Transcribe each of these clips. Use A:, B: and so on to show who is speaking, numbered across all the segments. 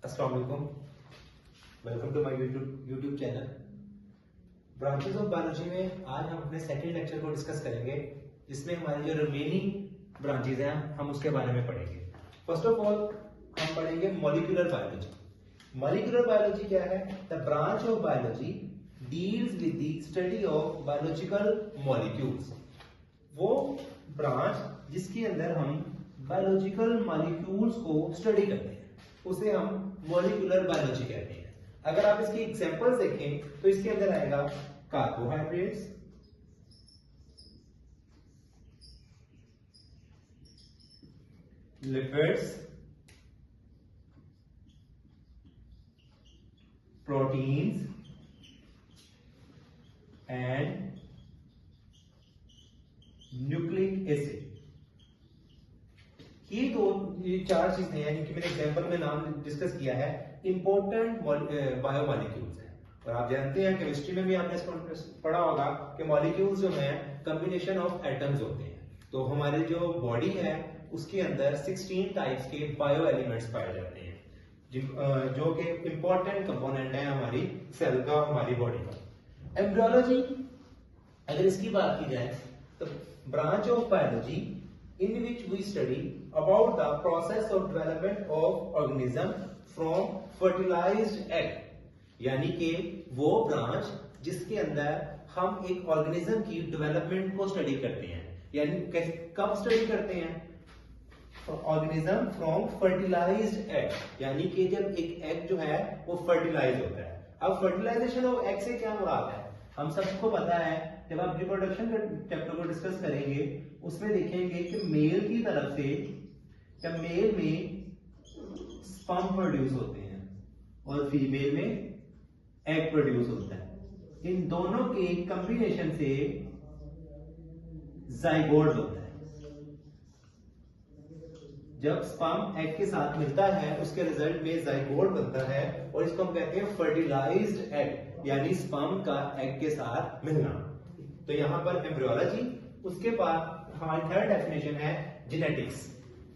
A: अस्सलाम वालेकुम, welcome to my YouTube channel. Branches of biology में आज हम अपने सेकंड लेक्चर को डिस्कस करेंगे, जिसमें हमारी जो रिमेनिंग ब्रांचेस हैं हम उसके बारे में पढ़ेंगे। फर्स्ट ऑफ ऑल हम पढ़ेंगे मॉलिक्यूलर बायोलॉजी। मॉलिक्यूलर बायोलॉजी क्या है? The branch of biology deals with the study of biological molecules. वो ब्रांच जिसके अंदर हम बायोलॉजिकल मॉलिक्यूल्स को स्टडी करते हैं उसे हम मॉलिक्यूलर बायोलॉजी कहते हैं। अगर आप इसकी एग्जांपल्स देखें तो इसके अंदर आएगा carbohydrates, lipids, proteins and nucleic acid. ये चार चीजें हैं जिनकी मैंने एग्जांपल में नाम डिस्कस किया है, इंपॉर्टेंट बायोमॉलिक्यूल्स हैं। और आप जानते हैं केमिस्ट्री में भी आपने इसको पढ़ा होगा कि मॉलिक्यूल्स जो हैं कंबिनेशन ऑफ एटम्स होते हैं। तो हमारी जो बॉडी है उसके अंदर 16 टाइप्स के बायो एलिमेंट्स पाए जाते हैं जो कि इंपॉर्टेंट कंपोनेंट है हमारी सेल का, हमारी बॉडी का। एम्ब्रियोलॉजी अगर इसकी बात की जाए तो branch of biology in which we study about the process of development of organism from fertilized egg, यानी कि वो ब्रांच जिसके अंदर हम एक ऑर्गेनिज्म की डेवलपमेंट को स्टडी करते हैं। यानी कब स्टडी करते हैं? ऑर्गेनिज्म फ्रॉम फर्टिलाइज्ड एग, यानी कि जब एक एग जो है वो फर्टिलाइज होता है। अब फर्टिलाइजेशन ऑफ एग से क्या मुराद है? हम सबको पता है, जब आप रिप्रोडक्शन के चैप्टर को डिस्कस करेंगे उसमें देखेंगे कि मेल की तरफ से जब मेल में स्पर्म प्रोड्यूस होते हैं और फीमेल में एग प्रोड्यूस होता है। इन दोनों के कॉम्बिनेशन से जाइगोट होता है। जब स्पर्म एग के साथ मिलता है उसके रिजल्ट में जाइगोट बनता है और इसको हम कहते हैं फर्टिलाइज्ड एग, यानी स्पर्म का एग के साथ मिलना। तो यहां पर एम्ब्रियोलॉजी, उसके बाद हमारी थर्ड डेफिनेशन है जेनेटिक्स।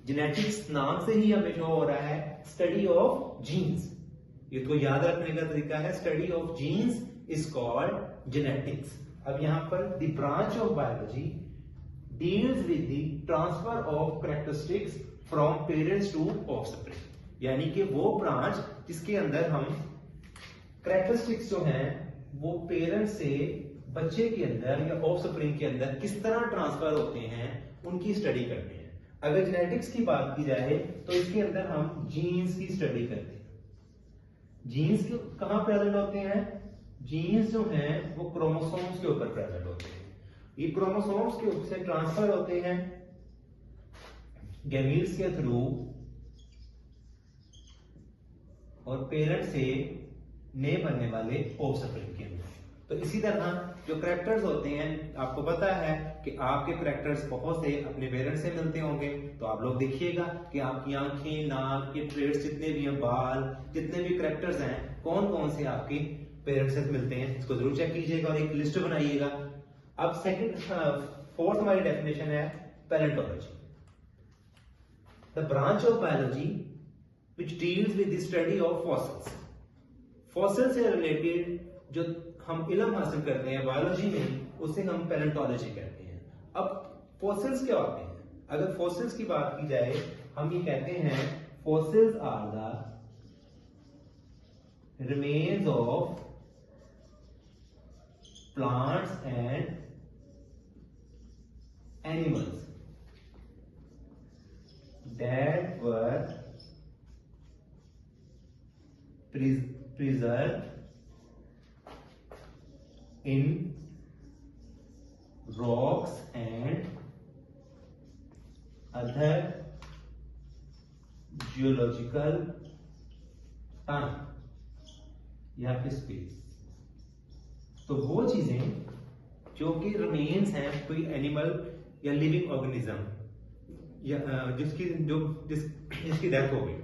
A: जेनेटिक्स नाम से ही हमें शो हो रहा है स्टडी ऑफ जीन्स। ये तो याद रखने का तरीका है, study of genes is called genetics. अब यहां पर the branch of biology deals with the transfer of characteristics from parents to offspring, यानी कि वो ब्रांच जिसके अंदर हम कैरेक्टरिस्टिक्स जो हैं वो पेरेंट्स से बच्चे के अंदर या ऑफस्प्रिंग के अंदर किस तरह ट्रांसफर होते हैं उनकी स्टडी करते हैं। अगर जेनेटिक्स की बात की जाए तो इसके अंदर हम जीन्स की स्टडी करते हैं। जीन्स कहां प्रेजेंट होते हैं? जीन्स जो हैं वो क्रोमोसोम्स के ऊपर प्रेजेंट होते हैं। ये क्रोमोसोम्स के ऊपर से ट्रांसफर होते हैं गैमीट्स के थ्रू और पेरेंट से नए बनने वाले ऑफस्प्रिंग के अंदर। तो इसी तरह जो कैरेक्टर्स होते हैं, आपको पता है कि आपके कैरेक्टर्स बहुत से अपने पेरेंट्स से मिलते होंगे। तो आप लोग देखिएगा कि आपकी आंखें, नाक के ट्रेड्स जितने भी हैं, बाल, जितने भी कैरेक्टर्स हैं, कौन कौन से आपके पेरेंट्स से मिलते हैं, इसको जरूर चेक कीजिएगा और एक लिस्ट बनाइएगा। अब फोर्थ हमारी डेफिनेशन है palaeontology. The branch of biology which deals with the study of fossils. Fossil से रिलेटेड जो हम इल्म हासिल करते हैं बायोलॉजी में उसे हम पैलेंटोलॉजी कहते हैं। अब फॉसिल्स क्या होते हैं? अगर फॉसिल्स की बात की जाए हम ये कहते हैं fossils are the remains of plants and animals that were preserved in rocks and other geological time या फिर स्पेस। तो वो चीजें जो कि रिमेन्स हैं कोई एनिमल या लिविंग ऑर्गेनिज्म या जिसकी डेथ हो गई,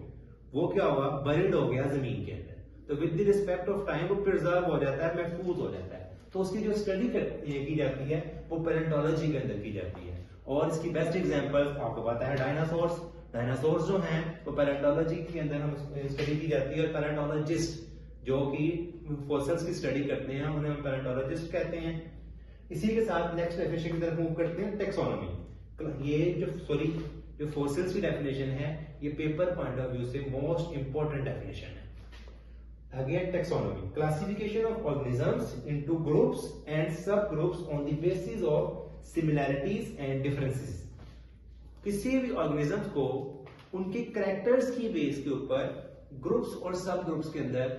A: वो क्या हुआ? बरीड हो गया जमीन के अंदर। तो with the respect of time वो प्रिजर्व हो जाता है, महफूज हो जाता है। तो उसकी जो स्टडी की जाती है वो पैलेंटोलॉजी के अंदर की जाती है। और इसकी बेस्ट एग्जांपल्स आपको पता है डायनासोर्स। डायनासोर जो हैं वो पैलेंटोलॉजी के अंदर हम स्टडी की जाती है, और पैलेंटोलॉजिस्ट जो कि फॉसिल्स की स्टडी करते हैं उन्हें हम पैलेंटोलॉजिस्ट कहते हैं। इसी के साथ नेक्स्ट डेफिनेशन की तरफ मूव करते हैं, टेक्सोनॉमी। ये जो फॉसिल्स की डेफिनेशन है ये पेपर पॉइंट ऑफ व्यू से मोस्ट इंपॉर्टेंट डेफिनेशन है। Again, taxonomy, classification of organisms into groups and subgroups on the basis of similarities and differences. किसी भी organisms को उनके characters की बेस के ऊपर ग्रुप्स और सब ग्रुप्स के अंदर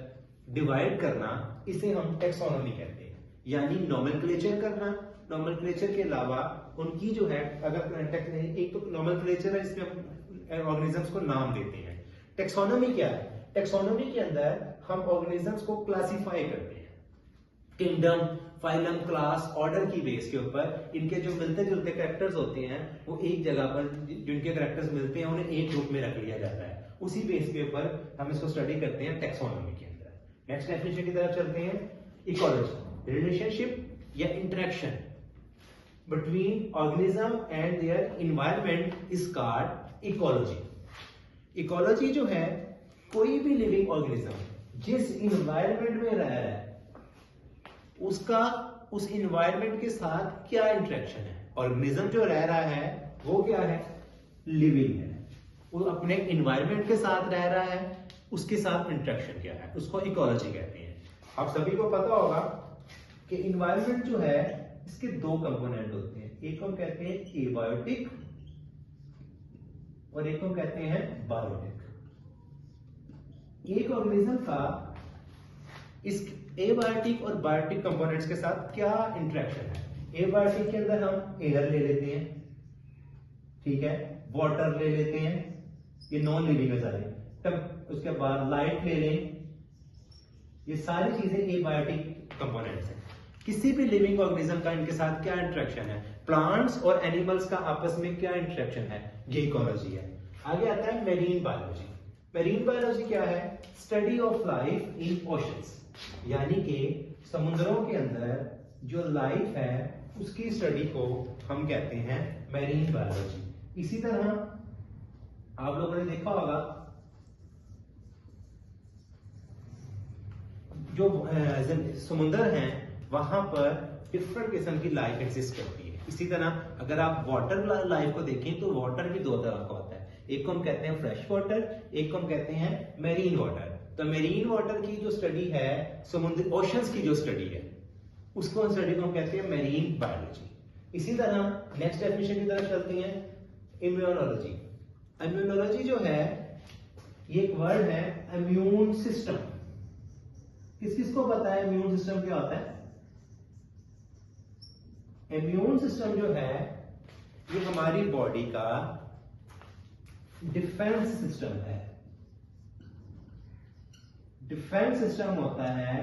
A: डिवाइड करना, इसे हम taxonomy कहते हैं। यानी nomenclature करना, nomenclature के अलावा उनकी जो है, अगर एक तो nomenclature है जिसमें हम organisms को नाम देते हैं। taxonomy क्या है? टेक्सोनॉमी के अंदर हम ऑर्गेनिजम्स को क्लासिफाई करते हैं, किंगडम, फाइलम, क्लास, ऑर्डर की बेस के ऊपर इनके जो मिलते जुलते कैरेक्टर्स होते हैं वो एक जगह पर जिनके कैरेक्टर्स मिलते हैं उन्हें एक ग्रुप में रख लिया जाता है। उसी बेस के ऊपर हम इसको स्टडी करते हैं टेक्सोनॉमी के अंदर। नेक्स्ट डेफिनेशन की तरफ चलते हैं, इकोलॉजी, रिलेशनशिप या interaction between organism and their environment is called ecology. Ecology जो है, कोई भी लिविंग ऑर्गेनिज्म जिस इन्वायरमेंट में रह रहा है उसका उस इन्वायरमेंट के साथ क्या इंटरेक्शन है। ऑर्गेनिज्म जो रह रहा है वो क्या है? लिविंग है, वो अपने इन्वायरमेंट के साथ रह रहा है, उसके साथ इंटरेक्शन क्या है, उसको इकोलॉजी कहते हैं। आप सभी को पता होगा कि इन्वायरमेंट जो है इसके दो कंपोनेंट होते हैं, एक को कहते हैं एबायोटिक और एक को कहते हैं बायोटिक। एक ऑर्गेनिज्म का इस एबायोटिक और बायोटिक कंपोनेंट्स के साथ क्या इंटरेक्शन है। एबायोटिक के अंदर हम एयर ले लेते हैं, ठीक है, वाटर ले लेते हैं, ये नॉन लिविंग है सारे, तब उसके बाद लाइट ले लें, ये सारी चीजें एबायोटिक कंपोनेंट्स हैं। किसी भी लिविंग ऑर्गेनिज्म का इनके साथ क्या इंटरेक्शन है, प्लांट्स और एनिमल्स का आपस में क्या इंटरेक्शन है, ये इकोलॉजी है। आगे आता है मेरीन बायोलॉजी। मेरीन बायोलॉजी क्या है? Study of life in oceans, यानी कि समुद्रों के अंदर जो लाइफ है उसकी स्टडी को हम कहते हैं मेरीन बायोलॉजी। इसी तरह आप लोगों ने देखा होगा जो समुद्र हैं वहां पर डिफरेंट किस्म की लाइफ एग्जिस्ट करती है। इसी तरह अगर आप वाटर लाइफ को देखें तो वाटर भी दो तरह का होता है, एक को हम कहते हैं फ्रेश वाटर, एक को हम कहते हैं मेरीन वाटर। तो मेरीन वाटर की जो स्टडी है, समुद्र ओशंस की जो स्टडी है, उसको स्टडी को हम कहते हैं मेरीन बायोलॉजी। इसी तरह नेक्स्ट डेफिनेशन की तरफ चलते हैं, इम्यूनोलॉजी। इम्यूनोलॉजी जो है ये एक वर्ड है, इम्यून सिस्टम। किस किस को पता है इम्यून सिस्टम क्या होता है? इम्यून सिस्टम जो है ये हमारी बॉडी का डिफेंस सिस्टम है। डिफेंस सिस्टम होता है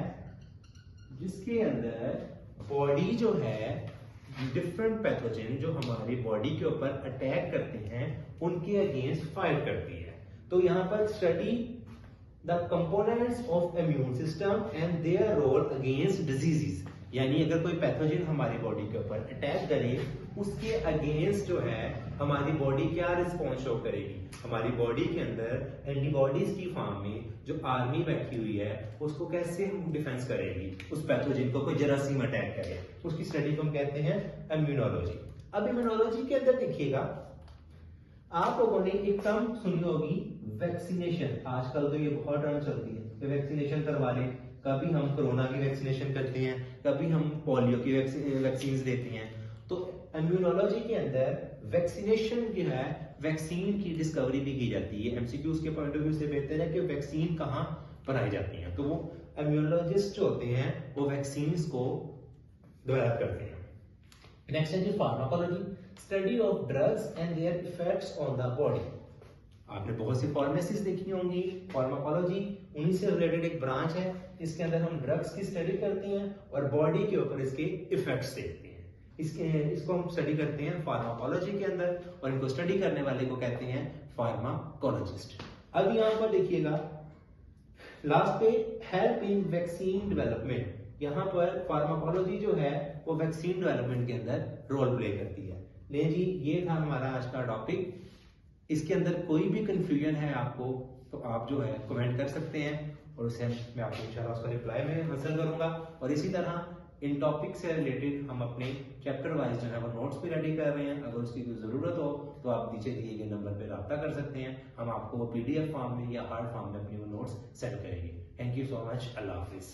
A: जिसके अंदर बॉडी जो है डिफरेंट पैथोजन जो हमारी बॉडी के ऊपर अटैक करते हैं उनके अगेंस्ट फाइट करती है। तो यहां पर study the components of immune system and their role against diseases, यानी अगर कोई पैथोजन हमारी बॉडी के ऊपर अटैक करे उसके अगेंस्ट जो है हमारी बॉडी क्या रिस्पॉन्स शो करेगी। हमारी बॉडी के अंदर एंटीबॉडीज की फॉर्म में जो आर्मी बैठी हुई है उसको कैसे डिफेंस करेगी उस पैथोजन को, कोई जरासीम अटैक करे, उसकी स्टडी को हम कहते हैं इम्यूनोलॉजी। अब इम्यूनोलॉजी के अंदर देखिएगा, आप लोगों ने एक टर्म सुनी होगी वैक्सीनेशन। आजकल तो ये बहुत टर्म चलती है कि वैक्सीनेशन करवा लें। कभी हम कोरोना की वैक्सीनेशन करते हैं, कभी हम पोलियो की वैक्सीन देते हैं। तो इम्यूनोलॉजी के अंदर वैक्सीनेशन जो है, वैक्सीन की डिस्कवरी भी की जाती है। एमसीक्यूज के पॉइंट ऑफ व्यू से बेहतर है कि वैक्सीन कहाँ बनाई जाती है, तो वो इम्यूनोलॉजिस्ट जो होते हैं वो वैक्सीन को डेवलप करते हैं। नेक्स्ट है जी pharmacology, study of drugs and their effects on the body. आपने बहुत सी फार्मेसीज देखी होंगी। फार्माकोलॉजी उन्हीं से रिलेटेड एक ब्रांच है, इसके अंदर हम ड्रग्स की स्टडी करते हैं और बॉडी के ऊपर इसके इफेक्ट्स देखते हैं। इसको हम स्टडी करते हैं फार्माकोलॉजी के अंदर, और इनको स्टडी करने वाले को कहते हैं फार्माकोलॉजिस्ट। अब यहाँ पर देखिएगा लास्ट पे हेल्प इन वैक्सीन डेवलपमेंट। यहाँ पर फार्माकोलॉजी जो है वो वैक्सीन डेवलपमेंट के अंदर रोल प्ले करती है। ले जी, ये था हमारा आज का टॉपिक इसके अंदर कोई भी कंफ्यूजन है आपको तो आप जो है कमेंट कर सकते हैं और उसे मैं आपको इंशाल्लाह उसका रिप्लाई में हासिल करूंगा। और इसी तरह इन टॉपिक से रिलेटेड हम अपने चैप्टर वाइज जो है वो नोट्स भी रेडी कर रहे हैं। अगर उसकी कोई ज़रूरत हो तो आप नीचे दिए गए नंबर पर रब्ता कर सकते हैं, हम आपको वो PDF फॉर्म में या हार्ड फॉर्म में अपनी वो नोट्स सेंड करेंगे। Thank you so much. अल्लाह हाफिज़।